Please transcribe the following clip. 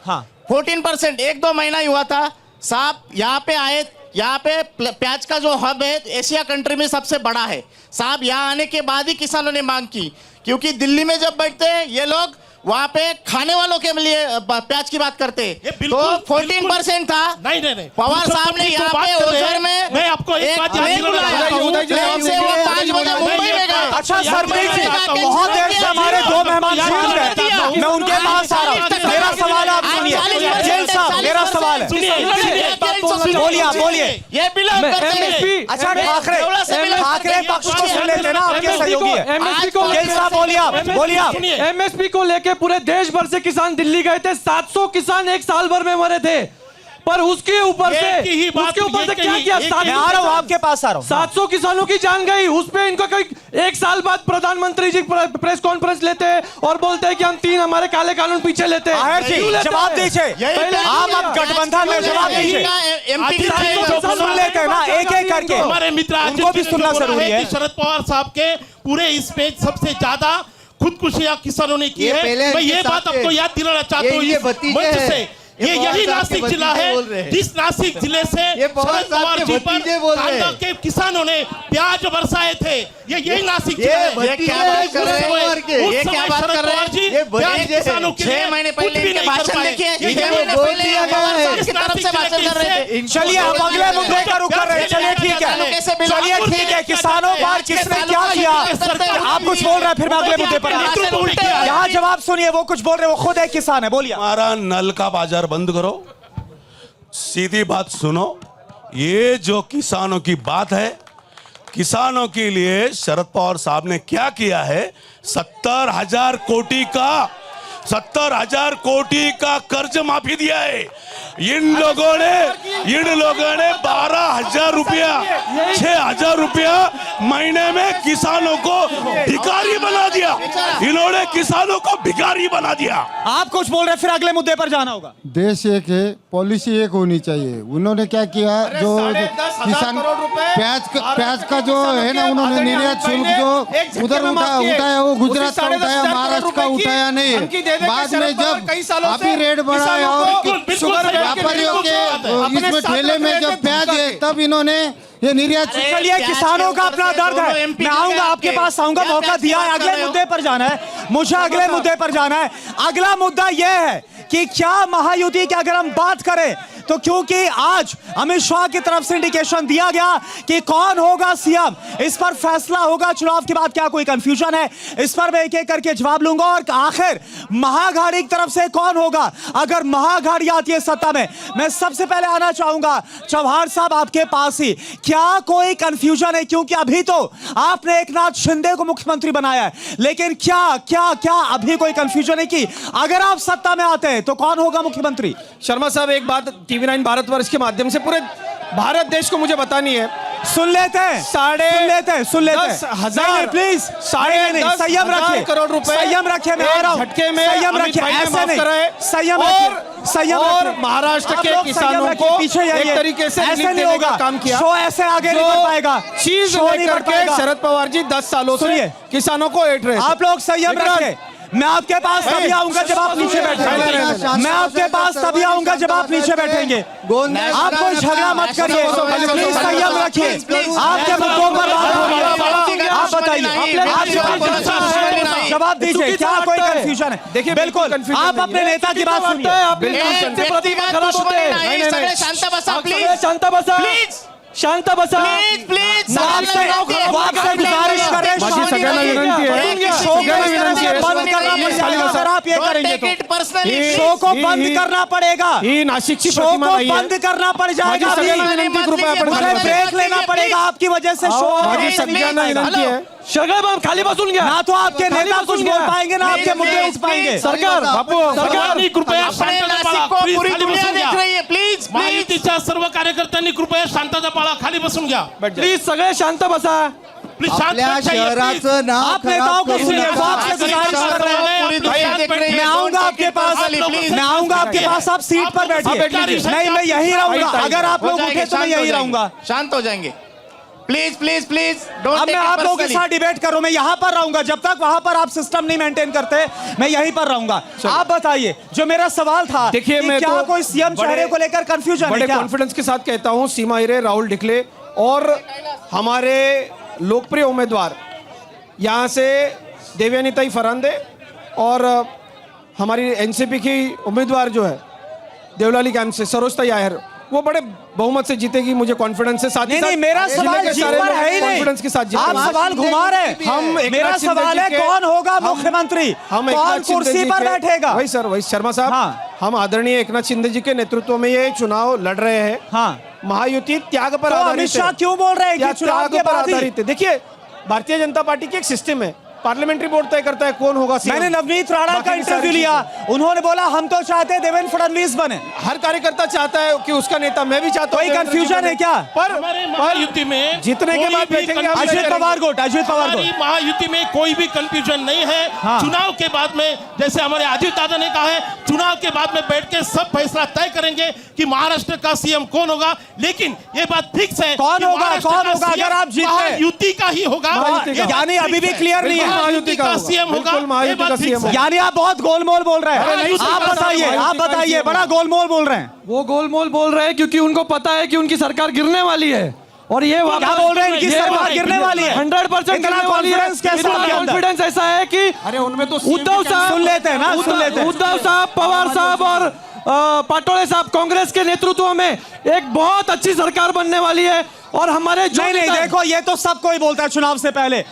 हाँ 14%, 1-2 महीना ही हुआ था साहब। यहाँ पे आए, यहाँ पे प्याज का जो हब है एशिया कंट्री में सबसे बड़ा है साहब। यहाँ आने के बाद ही किसानों ने मांग की, क्योंकि दिल्ली में जब बैठते हैं ये लोग वहाँ पे खाने वालों के लिए प्याज की बात करते हैं। तो 14% था। नहीं पवार साहब ने यहाँ पे ओझर में मैं आपको एक बात याद दिलाना ट्रेन से वो 5 बजे मुंबई में गए। अच्छा सरप्रीत जी, बहुत देर से हमारे 2 मेहमान छूट गए, मैं उनके पास आ रहा हूँ। मेरा सवाल आप सुनिए, जेल साहब मेरा सवाल है, बोलिए। ये बिलोंग करते हैं। अच्छा ठाकरे पक्ष को सुन लेते ना, आपके सहयोगी है। एमएसपी को, जेल साहब बोलिए आप। एमएसपी को लेके पूरे देश भर से किसान दिल्ली गए थे। 700 किसान एक साल भर में मरे थे, पर उसके ऊपर से क्या किया? मैं आ रहा हूँ, आपके पास आ रहा हूँ। 700 किसानों की जान गई। उस पे इनको कोई एक साल बाद प्रधानमंत्री जी प्रेस कॉन्फ्रेंस लेते हैं और बोलते हैं कि हम 3 हमारे काले कानून पीछे लेते हैं। आहेर जी जवाब दीजिए, आप अब गठबंधन में जवाब दीजिए। सुन लेते हैं ना एक एक करके, हमारे मित्र उनको भी सुनना जरूरी है। शरद पवार साहब के पूरे इस पे सबसे ज्यादा खुदकुशियां किसानों ने की है। मैं ये बात आपको याद दिलाना चाहता हूँ इस मंच से। ये यही नासिक जिला है जिस नासिक जिले से शरद पवार जी पर कांग्रेस के किसानों ने प्याज बरसाए थे। ये यही नासिक जिला है। ये क्या बात कर रहे हैं? ये क्या बात कर रहे हैं? ये किसानों के 6 महीने पहले इनके भाषण देखिए, 6 महीने पहले पवार साहब की तरफ से भाषण कर रहे थे। चलिए हम अगले मुद्दे का रुख कर रहे हैं। चलिए ठीक है, किसानों पर किसने क्या किया? आप कुछ बोल रहे हैं, फिर मैं अगले मुद्दे पर। यहाँ जवाब सुनिए, वो कुछ बोल रहे हैं, वो खुद एक किसान है, बोलिए। हमारा नल का बाजार बंद करो, सीधी बात सुनो। ये जो किसानों की बात है, किसानों के लिए शरद पवार साहब ने क्या किया है? 70,000 कोटी का कर्ज माफी दिया है। इन लोगों ने 12,000 रुपया, 6,000 रुपया महीने में किसानों को भिखारी बना दिया। इन्होंने किसानों को भिखारी बना दिया। आप कुछ बोल रहे हैं, फिर अगले मुद्दे पर जाना होगा। देश एक है, पॉलिसी एक होनी चाहिए। उन्होंने क्या किया, जो किसान प्याज का जो है ना, उन्होंने निर्यात शुल्क जो उधर उठाया, वो गुजरात का उठाया, महाराष्ट्र का उठाया नहीं। बाद में जब अभी रेट बढ़ा और व्यापारियों के इसमें ठेले में जब प्याज है, तब इन्होंने ये निर्यात। चलिए किसानों का अपना दर्द है, मैं आऊंगा आपके पास, आऊंगा, मौका दिया है। अगले मुद्दे पर जाना है, मुझे अगले मुद्दे पर जाना है। अगला मुद्दा यह है कि क्या महायुति की अगर हम बात करें तो, क्योंकि आज अमित शाह की तरफ से इंडिकेशन दिया गया कि कौन होगा सीएम, इस पर फैसला होगा चुनाव के बाद। क्या कोई कंफ्यूजन है? इस पर मैं एक एक करके जवाब लूंगा। और आखिर महाअघाड़ी की तरफ से कौन होगा अगर महाअघाड़ी आती है सत्ता में? मैं सबसे पहले आना चाहूंगा चौहान साहब आपके पास ही। क्या कोई कंफ्यूजन है? क्योंकि अभी तो आपने एकनाथ शिंदे को मुख्यमंत्री बनाया है, लेकिन क्या अभी कोई कंफ्यूजन है कि अगर आप सत्ता में आते हैं तो कौन होगा मुख्यमंत्री? शर्मा साहब, एक बात TV9 भारतवर्ष के माध्यम से पूरे भारत देश को मुझे बतानी है। सुन लेते हैं। प्लीज संयम रखिए, करोड़ रुपए संयम रखिए, मैं आ रहा हूं। झटके में संयम रखिए, ऐसे नहीं, संयम और महाराष्ट्र के किसानों को पीछे एक तरीके से ऐसे नहीं होगा, काम किया। शो ऐसे आगे नहीं बढ़ पाएगा। चीज लेकर के शरद पवार जी 10 सालों से किसानों को एट रहे। आप लोग संयम रखिए। मैं आपके पास तभी आऊंगा जब आप नीचे बैठेंगे। मैं आपके पास तभी आऊंगा जब आप नीचे बैठेंगे। आप कोई झगड़ा मत करिए, प्लीज संयम रखिए। आपके मुद्दों पर बात होगी, आप बताइए, आप जवाब दीजिए। क्या कोई कंफ्यूजन है? देखिए बिल्कुल, आप अपने नेता की बात सुनिए। शांत बसा, प्लीज आपसे गुजारिश कर रहे हैं, शो बंद करना पड़ेगा। अगर आप ये करेंगे तो शो को बंद करना पड़ेगा, शो को बंद करना पड़ जाएगा, ब्रेक लेना पड़ेगा। आपकी वजह से शो शगर खाली बसून गया ना, तो आपके नेता कुछ बोल पाएंगे ना आपके मुद्दे उठ पाएंगे। सरकार कृपया प्लीज महायुतीच्या सर्व कार्यकर्त्यांनी कृपया शांतता पाळा, खाली बसून घ्या प्लीज, सगळे शांत बसा। आपल्या शहराचं नाव आप नेताओं को सुनिए, आपसे गुजारिश कर रहे हैं। मैं आऊंगा आपके पास, मैं आऊंगा आपके पास, आप सीट पर बैठिए। नहीं, मैं यहीं रहूंगा। अगर आप लोग उठे तो मैं यहीं रहूंगा। शांत हो जाएंगे। प्लीज प्लीज प्लीज डोंट अब मैं आप लोगों के साथ डिबेट करूं, मैं यहां पर रहूंगा जब तक वहां पर आप सिस्टम नहीं मेंटेन करते, मैं यहीं पर रहूंगा। आप बताइए, जो मेरा सवाल था, देखिए, कि मैं क्या तो कोई सीएम चेहरे को लेकर कंफ्यूजन है बड़े क्या? कॉन्फिडेंस के साथ कहता हूं, सीमा हिरे, राहुल ढिकले और हमारे लोकप्रिय उम्मीदवार यहां से देवयानीताई फरांदे और हमारी एनसीपी की उम्मीदवार जो है देवलाली कैंप से सरोजताई आयर, वो बड़े बहुमत से जीतेगी, मुझे कॉन्फिडेंस है। साथ ही नहीं, मेरा सवाल जीत पर है ही नहीं, कॉन्फिडेंस के साथ आप सवाल घुमा रहे हैं। हम मेरा सवाल है कौन होगा मुख्यमंत्री, कौन कुर्सी पर बैठेगा? वही सर, वही शर्मा साहब, हाँ। हम आदरणीय एकनाथ शिंदे जी के नेतृत्व में ये चुनाव लड़ रहे हैं। हाँ, महायुति त्याग पर तो आधारित अमित शाह है। क्यों बोल रहे हैं कि चुनाव त्याग के पर बाद ही? आधारित है। देखिए, भारतीय जनता पार्टी की एक सिस्टम है, पार्लियामेंट्री बोर्ड तय करता है कौन होगा सीएम। मैंने नवनीत राणा बाकी का की इंटरव्यू सारी लिया, उन्होंने बोला हम तो चाहते हैं देवेंद्र फडणवीस बने। हर कार्यकर्ता चाहता है कि उसका नेता, मैं भी चाहता हूं कोई देवेंद्र जी कंफ्यूजन बने। है क्या? हमारे महायुति में जीतने के कोई बाद भी बैठेंगे हम। confusion अजित पवार गोट, अजित पवार हमारी गोट। महायुति में कोई भी कंफ्यूजन नहीं है। हाँ। चुनाव के बाद में, जैसे हमारे अजित दादा ने कहा है, चुनाव के बाद में बैठ के सब फैसला तय करेंगे कि महाराष्ट्र का सीएम कौन होगा। लेकिन ये बात फिक्स है कौन कि होगा, महाराष्ट्र कौन का होगा? CM अगर आप जीते- महायुति का ही होगा। महायुति का। ये बात यानी अभी fix भी है। clear नहीं है। महायुति का सीएम होगा, बिल्कुल महायुति ये का बात CM fix है। यानी आप बहुत गोलमोल बोल रहे अरे हैं। नहीं, आप बताइए, आप बताइए, बड़ा गोलमोल बोल रहे हैं। वो गोलमोल बोल रहे हैं क्योंकि उनको पता है कि उनकी सरकार गिरने वाली है, और ये क्या बोल रहे हैं? इनकी सरकार गिरने वाली है। 100% इतना गिरने वाली है। confidence कैसे इतना आपके अंदर? कॉन्फिडेंस ऐसा है कि अरे उनमें तो उद्धव साहब, सुन लेते हैं ना, सुन लेते हैं। उद्धव साहब, पवार साहब और पाटोले साहब कांग्रेस के नेतृत्व में एक बहुत अच्छी सरकार बनने वाली है। और हमारे जो नहीं नहीं, नेता- देखो ये तो सब कोई बोलता है चुनाव से पहले,